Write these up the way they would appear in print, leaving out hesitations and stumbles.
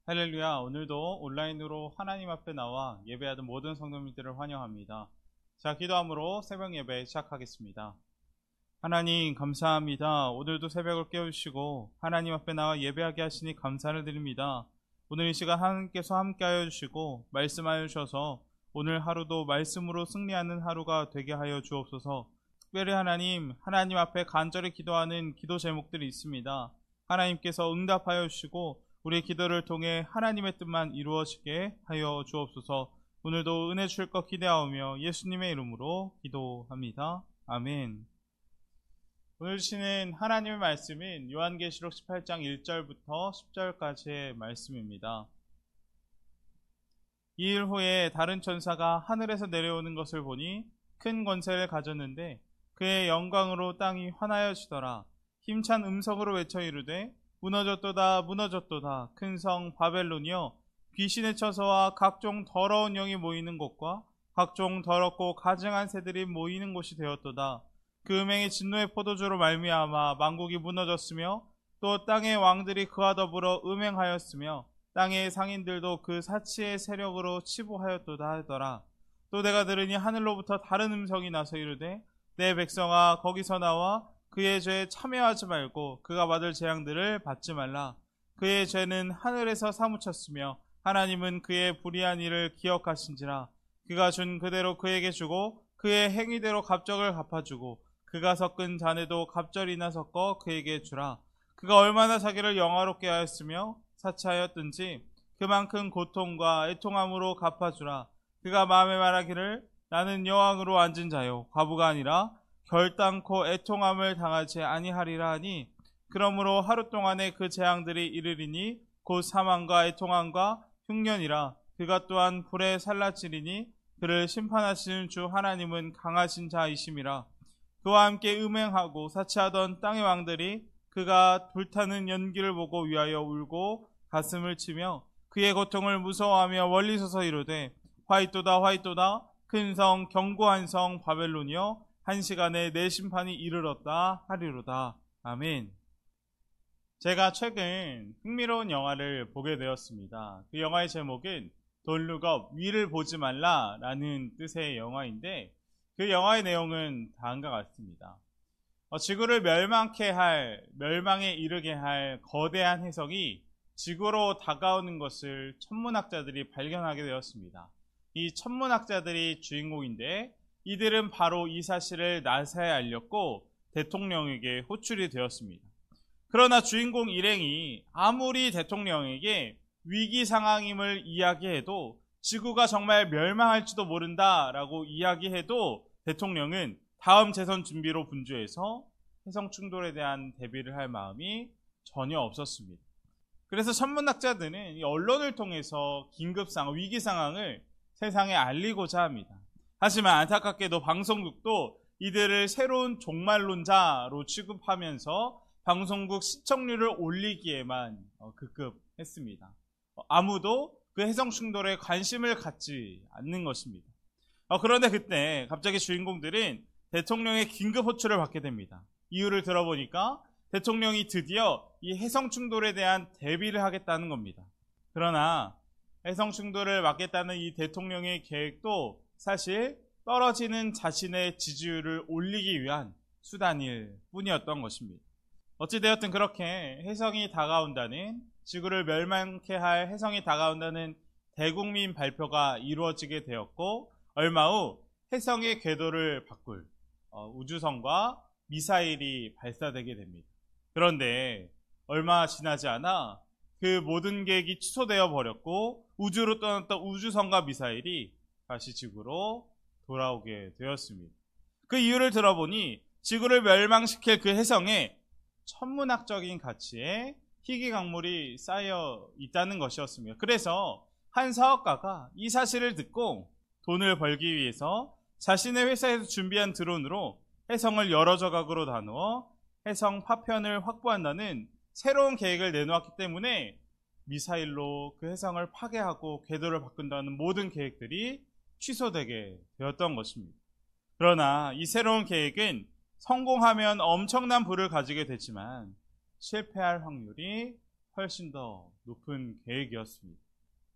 할렐루야. 오늘도 온라인으로 하나님 앞에 나와 예배하는 모든 성도님들을 환영합니다. 자, 기도함으로 새벽 예배 시작하겠습니다. 하나님 감사합니다. 오늘도 새벽을 깨우시고 하나님 앞에 나와 예배하게 하시니 감사를 드립니다. 오늘 이 시간 하나님께서 함께하여 주시고 말씀하여 주셔서 오늘 하루도 말씀으로 승리하는 하루가 되게 하여 주옵소서. 특별히 하나님 앞에 간절히 기도하는 기도 제목들이 있습니다. 하나님께서 응답하여 주시고 우리의 기도를 통해 하나님의 뜻만 이루어지게 하여 주옵소서. 오늘도 은혜 주실 것 기대하오며 예수님의 이름으로 기도합니다. 아멘. 오늘 주시는 하나님의 말씀은 요한계시록 18장 1절부터 10절까지의 말씀입니다. 2일 후에 다른 천사가 하늘에서 내려오는 것을 보니 큰 권세를 가졌는데 그의 영광으로 땅이 환하여지더라. 힘찬 음성으로 외쳐 이르되 무너졌도다 무너졌도다 큰 성 바벨론이여, 귀신의 처소와 각종 더러운 영이 모이는 곳과 각종 더럽고 가증한 새들이 모이는 곳이 되었도다. 그 음행의 진노의 포도주로 말미암아 만국이 무너졌으며 또 땅의 왕들이 그와 더불어 음행하였으며 땅의 상인들도 그 사치의 세력으로 치부하였도다 하더라. 또 내가 들으니 하늘로부터 다른 음성이 나서 이르되 내 백성아 거기서 나와 그의 죄에 참여하지 말고 그가 받을 재앙들을 받지 말라. 그의 죄는 하늘에서 사무쳤으며 하나님은 그의 불의한 일을 기억하신지라. 그가 준 그대로 그에게 주고 그의 행위대로 갑적을 갚아주고 그가 섞은 잔에도 갑절이나 섞어 그에게 주라. 그가 얼마나 자기를 영화롭게 하였으며 사치하였든지 그만큼 고통과 애통함으로 갚아주라. 그가 마음에 말하기를 나는 여왕으로 앉은 자요 과부가 아니라 결단코 애통함을 당하지 아니하리라 하니, 그러므로 하루 동안에 그 재앙들이 이르리니 곧 사망과 애통함과 흉년이라. 그가 또한 불에 살라지리니 그를 심판하시는 주 하나님은 강하신 자이심이라. 그와 함께 음행하고 사치하던 땅의 왕들이 그가 불타는 연기를 보고 위하여 울고 가슴을 치며 그의 고통을 무서워하며 멀리 서서 이르되 화이토다 화이토다 큰 성 견고한 성 바벨론이여, 한 시간에 내 심판이 이르렀다 하리로다. 아멘. 제가 최근 흥미로운 영화를 보게 되었습니다. 그 영화의 제목은 Don't Look Up, 위를 보지 말라 라는 뜻의 영화인데, 그 영화의 내용은 다음과 같습니다. 지구를 멸망에 이르게 할 거대한 해성이 지구로 다가오는 것을 천문학자들이 발견하게 되었습니다. 이 천문학자들이 주인공인데 이들은 바로 이 사실을 나사에 알렸고 대통령에게 호출이 되었습니다. 그러나 주인공 일행이 아무리 대통령에게 위기 상황임을 이야기해도, 지구가 정말 멸망할지도 모른다라고 이야기해도 대통령은 다음 재선 준비로 분주해서 해성 충돌에 대한 대비를 할 마음이 전혀 없었습니다. 그래서 천문학자들은 이 언론을 통해서 긴급 상황, 위기 상황을 세상에 알리고자 합니다. 하지만 안타깝게도 방송국도 이들을 새로운 종말론자로 취급하면서 방송국 시청률을 올리기에만 급급했습니다. 아무도 그 해성 충돌에 관심을 갖지 않는 것입니다. 그런데 그때 갑자기 주인공들은 대통령의 긴급 호출을 받게 됩니다. 이유를 들어보니까 대통령이 드디어 이 해성 충돌에 대한 대비를 하겠다는 겁니다. 그러나 해성 충돌을 막겠다는 이 대통령의 계획도 사실 떨어지는 자신의 지지율을 올리기 위한 수단일 뿐이었던 것입니다. 어찌되었든 그렇게 해성이 다가온다는, 지구를 멸망케 할 해성이 다가온다는 대국민 발표가 이루어지게 되었고, 얼마 후 해성의 궤도를 바꿀 우주선과 미사일이 발사되게 됩니다. 그런데 얼마 지나지 않아 그 모든 계획이 취소되어 버렸고 우주로 떠났던 우주선과 미사일이 다시 지구로 돌아오게 되었습니다. 그 이유를 들어보니 지구를 멸망시킬 그 해성에 천문학적인 가치의 희귀 광물이 쌓여 있다는 것이었습니다. 그래서 한 사업가가 이 사실을 듣고 돈을 벌기 위해서 자신의 회사에서 준비한 드론으로 해성을 여러 조각으로 나누어 해성 파편을 확보한다는 새로운 계획을 내놓았기 때문에 미사일로 그 해성을 파괴하고 궤도를 바꾼다는 모든 계획들이 취소되게 되었던 것입니다. 그러나 이 새로운 계획은 성공하면 엄청난 부를 가지게 되지만 실패할 확률이 훨씬 더 높은 계획이었습니다.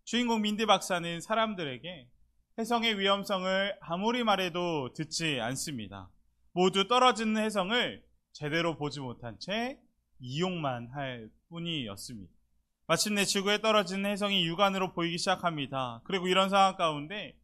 주인공 민디 박사는 사람들에게 혜성의 위험성을 아무리 말해도 듣지 않습니다. 모두 떨어지는 혜성을 제대로 보지 못한 채 이용만 할 뿐이었습니다. 마침내 지구에 떨어진 혜성이 육안으로 보이기 시작합니다. 그리고 이런 상황 가운데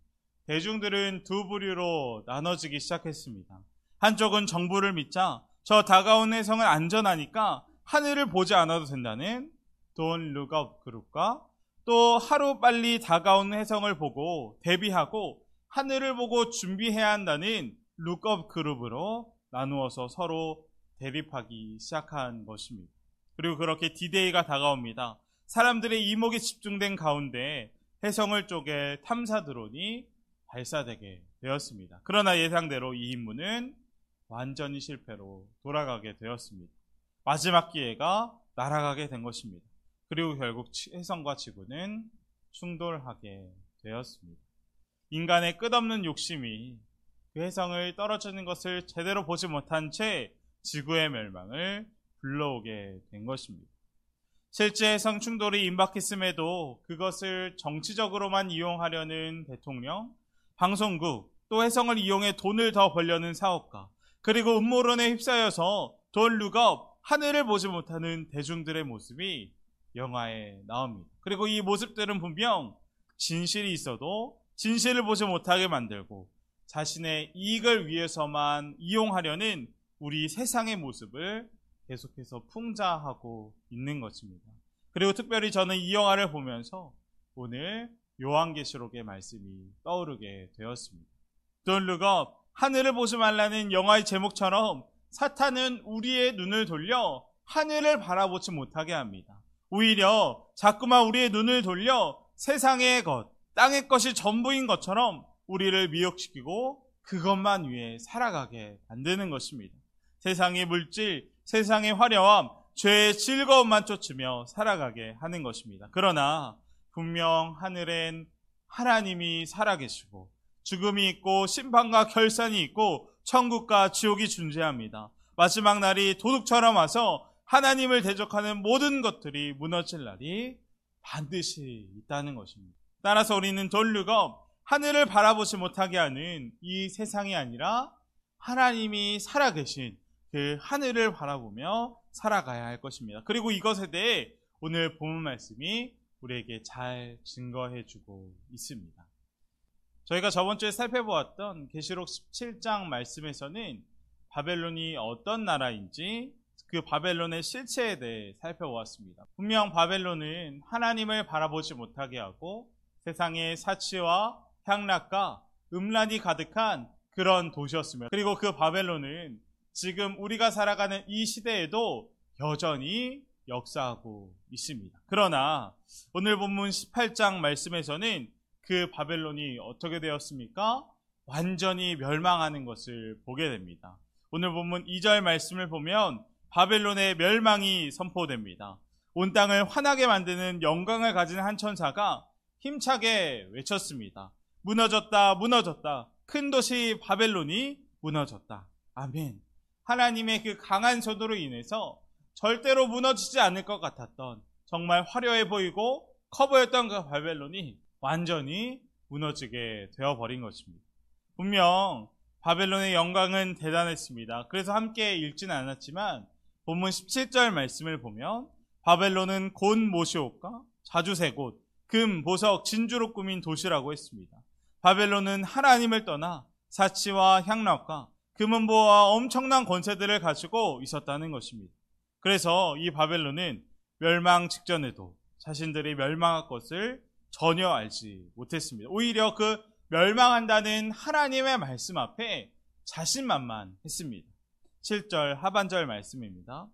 대중들은 두 부류로 나눠지기 시작했습니다. 한쪽은 정부를 믿자 저 다가온 혜성은 안전하니까 하늘을 보지 않아도 된다는 Don't Look Up 그룹과 또 하루 빨리 다가온 혜성을 보고 대비하고 하늘을 보고 준비해야 한다는 Look Up 그룹으로 나누어서 서로 대립하기 시작한 것입니다. 그리고 그렇게 D-Day가 다가옵니다. 사람들의 이목이 집중된 가운데 혜성을 쪼갤 탐사 드론이 발사되게 되었습니다. 그러나 예상대로 이 임무는 완전히 실패로 돌아가게 되었습니다. 마지막 기회가 날아가게 된 것입니다. 그리고 결국 혜성과 지구는 충돌하게 되었습니다. 인간의 끝없는 욕심이 그 혜성을 떨어지는 것을 제대로 보지 못한 채 지구의 멸망을 불러오게 된 것입니다. 실제 혜성 충돌이 임박했음에도 그것을 정치적으로만 이용하려는 대통령, 방송국, 또 혜성을 이용해 돈을 더 벌려는 사업가, 그리고 음모론에 휩싸여서 Don't Look Up, 하늘을 보지 못하는 대중들의 모습이 영화에 나옵니다. 그리고 이 모습들은 분명 진실이 있어도 진실을 보지 못하게 만들고 자신의 이익을 위해서만 이용하려는 우리 세상의 모습을 계속해서 풍자하고 있는 것입니다. 그리고 특별히 저는 이 영화를 보면서 오늘 요한계시록의 말씀이 떠오르게 되었습니다. Don't Look Up, 하늘을 보지 말라는 영화의 제목처럼 사탄은 우리의 눈을 돌려 하늘을 바라보지 못하게 합니다. 오히려 자꾸만 우리의 눈을 돌려 세상의 것, 땅의 것이 전부인 것처럼 우리를 미혹시키고 그것만 위해 살아가게 만드는 것입니다. 세상의 물질, 세상의 화려함, 죄의 즐거움만 쫓으며 살아가게 하는 것입니다. 그러나 분명 하늘엔 하나님이 살아계시고 죽음이 있고 심판과 결산이 있고 천국과 지옥이 존재합니다. 마지막 날이 도둑처럼 와서 하나님을 대적하는 모든 것들이 무너질 날이 반드시 있다는 것입니다. 따라서 우리는 Don't Look Up, 하늘을 바라보지 못하게 하는 이 세상이 아니라 하나님이 살아계신 그 하늘을 바라보며 살아가야 할 것입니다. 그리고 이것에 대해 오늘 본문 말씀이 우리에게 잘 증거해주고 있습니다. 저희가 저번 주에 살펴보았던 계시록 17장 말씀에서는 바벨론이 어떤 나라인지 그 바벨론의 실체에 대해 살펴보았습니다. 분명 바벨론은 하나님을 바라보지 못하게 하고 세상의 사치와 향락과 음란이 가득한 그런 도시였으며, 그리고 그 바벨론은 지금 우리가 살아가는 이 시대에도 여전히 역사하고 있습니다. 그러나 오늘 본문 18장 말씀에서는 그 바벨론이 어떻게 되었습니까? 완전히 멸망하는 것을 보게 됩니다. 오늘 본문 2절 말씀을 보면 바벨론의 멸망이 선포됩니다. 온 땅을 환하게 만드는 영광을 가진 한 천사가 힘차게 외쳤습니다. 무너졌다, 무너졌다. 큰 도시 바벨론이 무너졌다. 아멘. 하나님의 그 강한 손으로 인해서 절대로 무너지지 않을 것 같았던, 정말 화려해 보이고 커 보였던 그 바벨론이 완전히 무너지게 되어버린 것입니다. 분명 바벨론의 영광은 대단했습니다. 그래서 함께 읽지는 않았지만 본문 17절 말씀을 보면 바벨론은 곧 모시옷과 자주색옷, 금, 보석, 진주로 꾸민 도시라고 했습니다. 바벨론은 하나님을 떠나 사치와 향락과 금은보와 엄청난 권세들을 가지고 있었다는 것입니다. 그래서 이 바벨론은 멸망 직전에도 자신들이 멸망할 것을 전혀 알지 못했습니다. 오히려 그 멸망한다는 하나님의 말씀 앞에 자신만만했습니다. 7절 하반절 말씀입니다.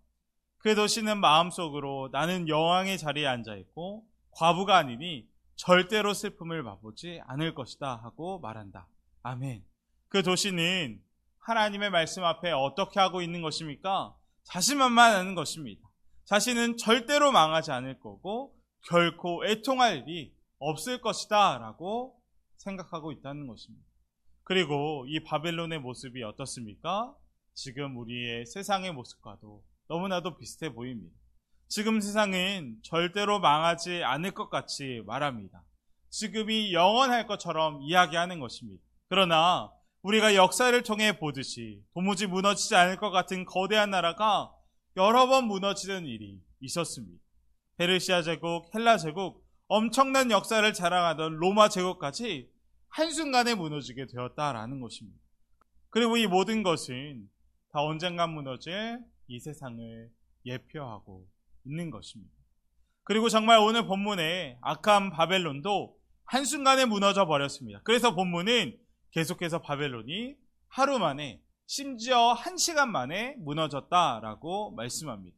그 도시는 마음속으로 나는 여왕의 자리에 앉아있고 과부가 아니니 절대로 슬픔을 맛보지 않을 것이다 하고 말한다. 아멘. 그 도시는 하나님의 말씀 앞에 어떻게 하고 있는 것입니까? 자신만만하는 것입니다. 자신은 절대로 망하지 않을 거고 결코 애통할 일이 없을 것이다 라고 생각하고 있다는 것입니다. 그리고 이 바벨론의 모습이 어떻습니까? 지금 우리의 세상의 모습과도 너무나도 비슷해 보입니다. 지금 세상은 절대로 망하지 않을 것 같이 말합니다. 지금이 영원할 것처럼 이야기하는 것입니다. 그러나 우리가 역사를 통해 보듯이 도무지 무너지지 않을 것 같은 거대한 나라가 여러 번 무너지는 일이 있었습니다. 페르시아 제국, 헬라 제국, 엄청난 역사를 자랑하던 로마 제국까지 한순간에 무너지게 되었다라는 것입니다. 그리고 이 모든 것은 다 언젠간 무너질 이 세상을 예표하고 있는 것입니다. 그리고 정말 오늘 본문에 악한 바벨론도 한순간에 무너져 버렸습니다. 그래서 본문은 계속해서 바벨론이 하루 만에, 심지어 1시간 만에 무너졌다라고 말씀합니다.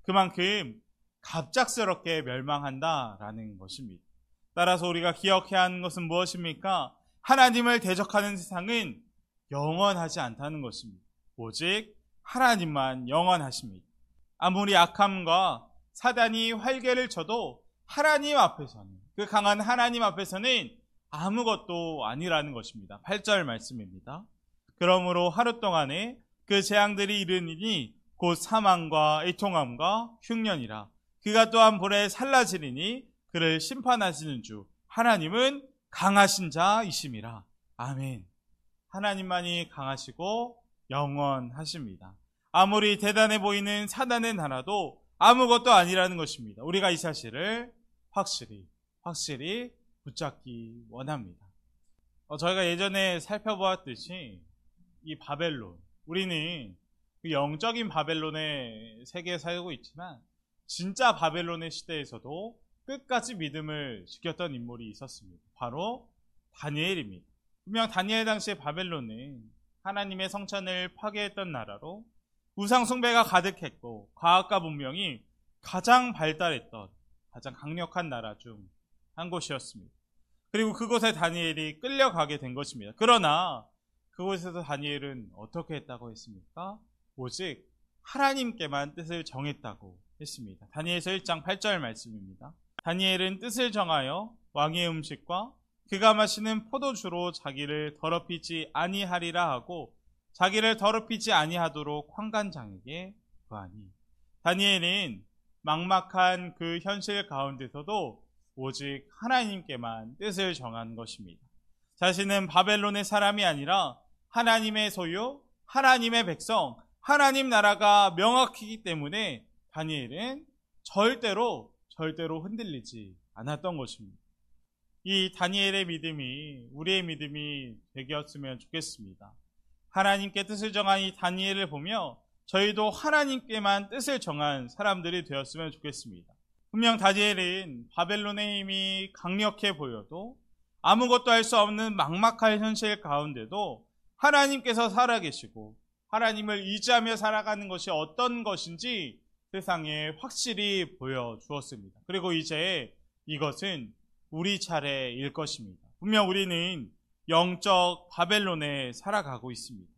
그만큼 갑작스럽게 멸망한다라는 것입니다. 따라서 우리가 기억해야 하는 것은 무엇입니까? 하나님을 대적하는 세상은 영원하지 않다는 것입니다. 오직 하나님만 영원하십니다. 아무리 악함과 사단이 활개를 쳐도 하나님 앞에서는, 그 강한 하나님 앞에서는 아무것도 아니라는 것입니다. 8절 말씀입니다. 그러므로 하루 동안에 그 재앙들이 이르니니 곧 사망과 애통함과 흉년이라. 그가 또한 불에 살라지리니 그를 심판하시는 주 하나님은 강하신 자이심이라. 아멘. 하나님만이 강하시고 영원하십니다. 아무리 대단해 보이는 사단의 나라도 아무것도 아니라는 것입니다. 우리가 이 사실을 확실히 붙잡기 원합니다. 저희가 예전에 살펴보았듯이 이 바벨론, 우리는 그 영적인 바벨론의 세계에 살고 있지만 진짜 바벨론의 시대에서도 끝까지 믿음을 지켰던 인물이 있었습니다. 바로 다니엘입니다. 분명 다니엘 당시에 바벨론은 하나님의 성전을 파괴했던 나라로 우상 숭배가 가득했고 과학과 문명이 가장 발달했던 가장 강력한 나라 중 한 곳이었습니다. 그리고 그곳에 다니엘이 끌려가게 된 것입니다. 그러나 그곳에서 다니엘은 어떻게 했다고 했습니까? 오직 하나님께만 뜻을 정했다고 했습니다. 다니엘서 1장 8절 말씀입니다. 다니엘은 뜻을 정하여 왕의 음식과 그가 마시는 포도주로 자기를 더럽히지 아니하리라 하고 자기를 더럽히지 아니하도록 환관장에게 구하니. 다니엘은 막막한 그 현실 가운데서도 오직 하나님께만 뜻을 정한 것입니다. 자신은 바벨론의 사람이 아니라 하나님의 소유, 하나님의 백성, 하나님 나라가 명확하기 때문에 다니엘은 절대로 흔들리지 않았던 것입니다. 이 다니엘의 믿음이 우리의 믿음이 되었으면 좋겠습니다. 하나님께 뜻을 정한 이 다니엘을 보며 저희도 하나님께만 뜻을 정한 사람들이 되었으면 좋겠습니다. 분명 다니엘은 바벨론의 힘이 강력해 보여도 아무것도 할 수 없는 막막한 현실 가운데도 하나님께서 살아계시고 하나님을 의지하며 살아가는 것이 어떤 것인지 세상에 확실히 보여주었습니다. 그리고 이제 이것은 우리 차례일 것입니다. 분명 우리는 영적 바벨론에 살아가고 있습니다.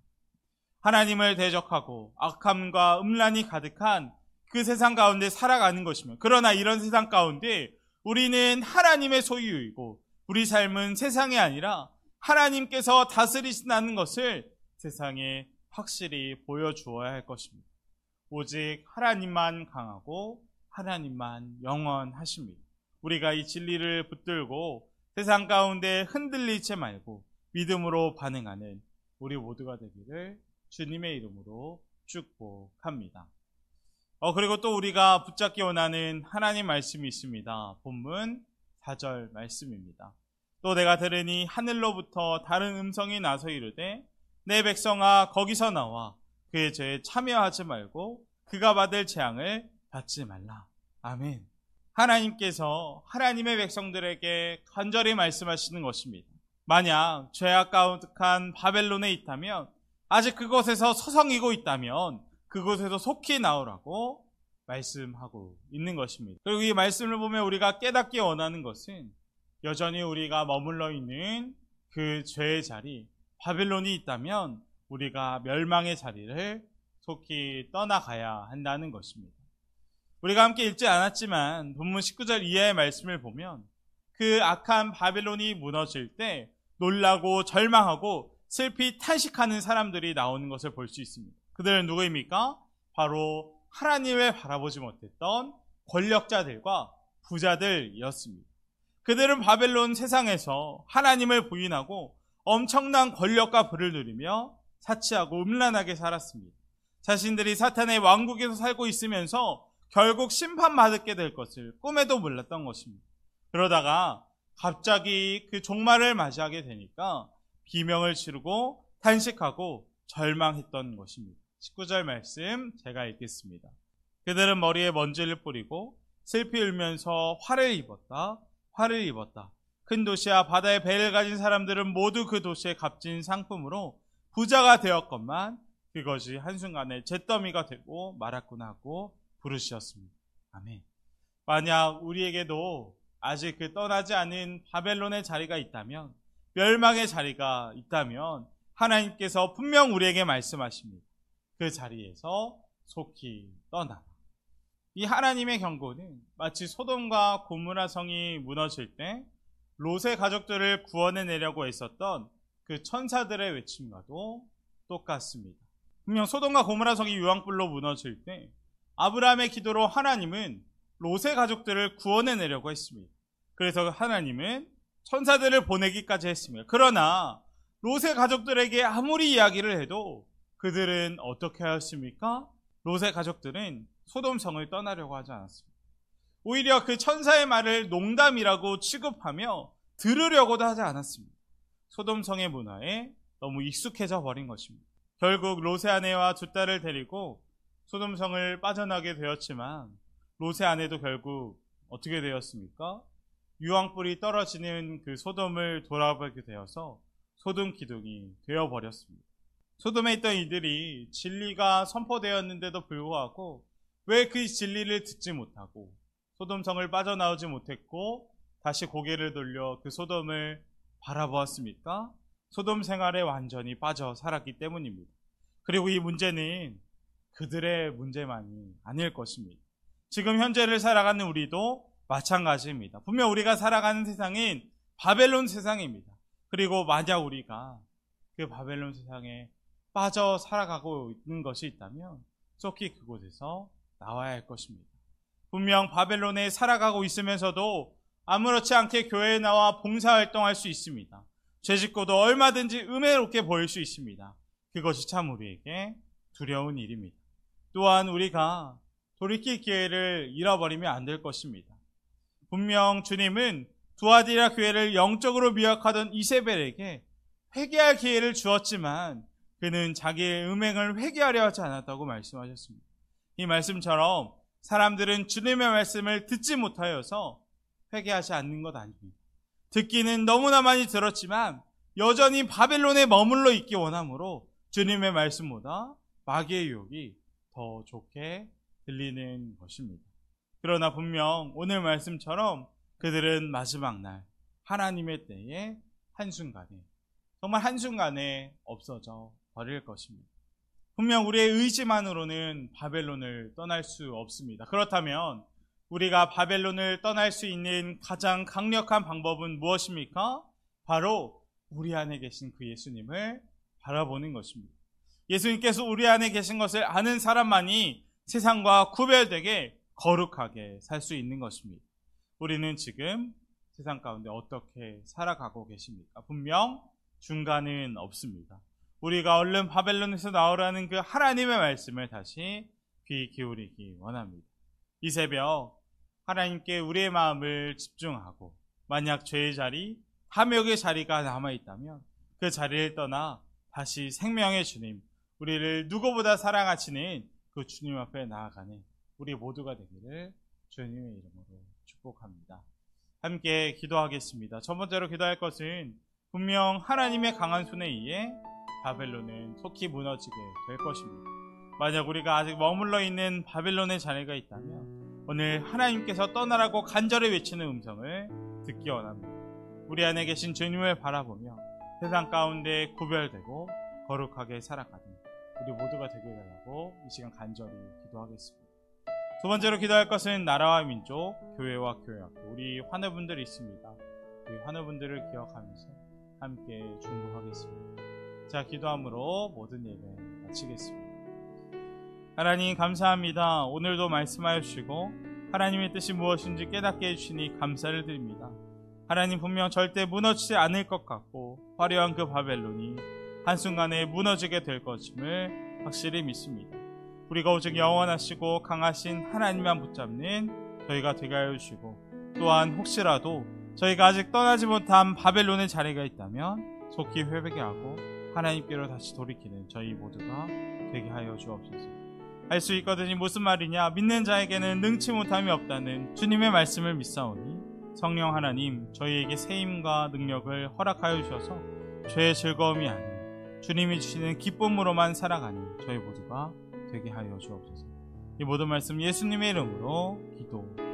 하나님을 대적하고 악함과 음란이 가득한 그 세상 가운데 살아가는 것이며, 그러나 이런 세상 가운데 우리는 하나님의 소유이고 우리 삶은 세상이 아니라 하나님께서 다스리신다는 것을 세상에 확실히 보여주어야 할 것입니다. 오직 하나님만 강하고 하나님만 영원하십니다. 우리가 이 진리를 붙들고 세상 가운데 흔들리지 말고 믿음으로 반응하는 우리 모두가 되기를 주님의 이름으로 축복합니다. 그리고 또 우리가 붙잡기 원하는 하나님 말씀이 있습니다. 본문 4절 말씀입니다. 또 내가 들으니 하늘로부터 다른 음성이 나서 이르되 내 백성아 거기서 나와 그의 죄에 참여하지 말고 그가 받을 재앙을 받지 말라. 아멘. 하나님께서 하나님의 백성들에게 간절히 말씀하시는 것입니다. 만약 죄악 가득한 바벨론에 있다면, 아직 그곳에서 서성이고 있다면 그곳에서 속히 나오라고 말씀하고 있는 것입니다. 그리고 이 말씀을 보면 우리가 깨닫기 원하는 것은 여전히 우리가 머물러 있는 그 죄의 자리, 바벨론이 있다면 우리가 멸망의 자리를 속히 떠나가야 한다는 것입니다. 우리가 함께 읽지 않았지만 본문 19절 이하의 말씀을 보면 그 악한 바벨론이 무너질 때 놀라고 절망하고 슬피 탄식하는 사람들이 나오는 것을 볼 수 있습니다. 그들은 누구입니까? 바로 하나님을 바라보지 못했던 권력자들과 부자들이었습니다. 그들은 바벨론 세상에서 하나님을 부인하고 엄청난 권력과 부를 누리며 사치하고 음란하게 살았습니다. 자신들이 사탄의 왕국에서 살고 있으면서 결국 심판받게 될 것을 꿈에도 몰랐던 것입니다. 그러다가 갑자기 그 종말을 맞이하게 되니까 비명을 지르고 탄식하고 절망했던 것입니다. 19절 말씀 제가 읽겠습니다. 그들은 머리에 먼지를 뿌리고 슬피 울면서 화를 입었다. 큰 도시와 바다의 배를 가진 사람들은 모두 그 도시의 값진 상품으로 부자가 되었건만 그것이 한순간에 잿더미가 되고 말았구나 하고 부르짖었습니다. 아멘. 만약 우리에게도 아직 그 떠나지 않은 바벨론의 자리가 있다면, 멸망의 자리가 있다면 하나님께서 분명 우리에게 말씀하십니다. 그 자리에서 속히 떠나라. 이 하나님의 경고는 마치 소돔과 고모라 성이 무너질 때 롯의 가족들을 구원해내려고 애썼던 그 천사들의 외침과도 똑같습니다. 분명 소돔과 고모라 성이 유황불로 무너질 때 아브라함의 기도로 하나님은 롯의 가족들을 구원해내려고 했습니다. 그래서 하나님은 천사들을 보내기까지 했습니다. 그러나 롯의 가족들에게 아무리 이야기를 해도 그들은 어떻게 하였습니까? 롯의 가족들은 소돔성을 떠나려고 하지 않았습니다. 오히려 그 천사의 말을 농담이라고 취급하며 들으려고도 하지 않았습니다. 소돔성의 문화에 너무 익숙해져 버린 것입니다. 결국 롯의 아내와 두 딸을 데리고 소돔성을 빠져나게 되었지만 롯의 아내도 결국 어떻게 되었습니까? 유황불이 떨어지는 그 소돔을 돌아보게 되어서 소돔 기둥이 되어버렸습니다. 소돔에 있던 이들이 진리가 선포되었는데도 불구하고 왜 그 진리를 듣지 못하고 소돔성을 빠져나오지 못했고 다시 고개를 돌려 그 소돔을 바라보았습니까? 소돔 생활에 완전히 빠져 살았기 때문입니다. 그리고 이 문제는 그들의 문제만이 아닐 것입니다. 지금 현재를 살아가는 우리도 마찬가지입니다. 분명 우리가 살아가는 세상은 바벨론 세상입니다. 그리고 만약 우리가 그 바벨론 세상에 빠져 살아가고 있는 것이 있다면 속히 그곳에서 나와야 할 것입니다. 분명 바벨론에 살아가고 있으면서도 아무렇지 않게 교회에 나와 봉사활동할 수 있습니다. 죄짓고도 얼마든지 은혜롭게 보일 수 있습니다. 그것이 참 우리에게 두려운 일입니다. 또한 우리가 돌이킬 기회를 잃어버리면 안 될 것입니다. 분명 주님은 두아디라 교회를 영적으로 미혹하던 이세벨에게 회개할 기회를 주었지만 그는 자기의 음행을 회개하려 하지 않았다고 말씀하셨습니다. 이 말씀처럼 사람들은 주님의 말씀을 듣지 못하여서 회개하지 않는 것 아닙니다. 듣기는 너무나 많이 들었지만 여전히 바벨론에 머물러 있기 원하므로 주님의 말씀보다 마귀의 유혹이 더 좋게 들리는 것입니다. 그러나 분명 오늘 말씀처럼 그들은 마지막 날 하나님의 때에 한순간에, 정말 한순간에 없어져 버릴 것입니다. 분명 우리의 의지만으로는 바벨론을 떠날 수 없습니다. 그렇다면 우리가 바벨론을 떠날 수 있는 가장 강력한 방법은 무엇입니까? 바로 우리 안에 계신 그 예수님을 바라보는 것입니다. 예수님께서 우리 안에 계신 것을 아는 사람만이 세상과 구별되게 거룩하게 살 수 있는 것입니다. 우리는 지금 세상 가운데 어떻게 살아가고 계십니까? 분명 중간은 없습니다. 우리가 얼른 바벨론에서 나오라는 그 하나님의 말씀을 다시 귀 기울이기 원합니다. 이 새벽 하나님께 우리의 마음을 집중하고 만약 죄의 자리, 탐욕의 자리가 남아있다면 그 자리를 떠나 다시 생명의 주님, 우리를 누구보다 사랑하시는 그 주님 앞에 나아가는 우리 모두가 되기를 주님의 이름으로 축복합니다. 함께 기도하겠습니다. 첫 번째로 기도할 것은 분명 하나님의 강한 손에 의해 바벨론은 속히 무너지게 될 것입니다. 만약 우리가 아직 머물러 있는 바벨론의 자리가 있다면 오늘 하나님께서 떠나라고 간절히 외치는 음성을 듣기 원합니다. 우리 안에 계신 주님을 바라보며 세상 가운데 구별되고 거룩하게 살아가는 우리 모두가 되게 달라고 이 시간 간절히 기도하겠습니다. 두 번째로 기도할 것은 나라와 민족, 교회와 교회학교, 우리 환우분들이 있습니다. 우리 환우분들을 기억하면서 함께 중보하겠습니다. 자, 기도함으로 모든 예배 마치겠습니다. 하나님 감사합니다. 오늘도 말씀하여 주시고 하나님의 뜻이 무엇인지 깨닫게 해주시니 감사를 드립니다. 하나님 분명 절대 무너지지 않을 것 같고 화려한 그 바벨론이 한순간에 무너지게 될 것임을 확실히 믿습니다. 우리가 오직 영원하시고 강하신 하나님만 붙잡는 저희가 되게 하여 주시고, 또한 혹시라도 저희가 아직 떠나지 못한 바벨론의 자리가 있다면 속히 회개하게 하고 하나님께로 다시 돌이키는 저희 모두가 되게 하여 주옵소서. 할 수 있거든이 무슨 말이냐? 믿는 자에게는 능치 못함이 없다는 주님의 말씀을 믿사오니 성령 하나님 저희에게 세임과 능력을 허락하여 주셔서 죄의 즐거움이 아닌 주님이 주시는 기쁨으로만 살아가는 저희 모두가 되게 하여 주옵소서. 이 모든 말씀 예수님의 이름으로 기도드립니다.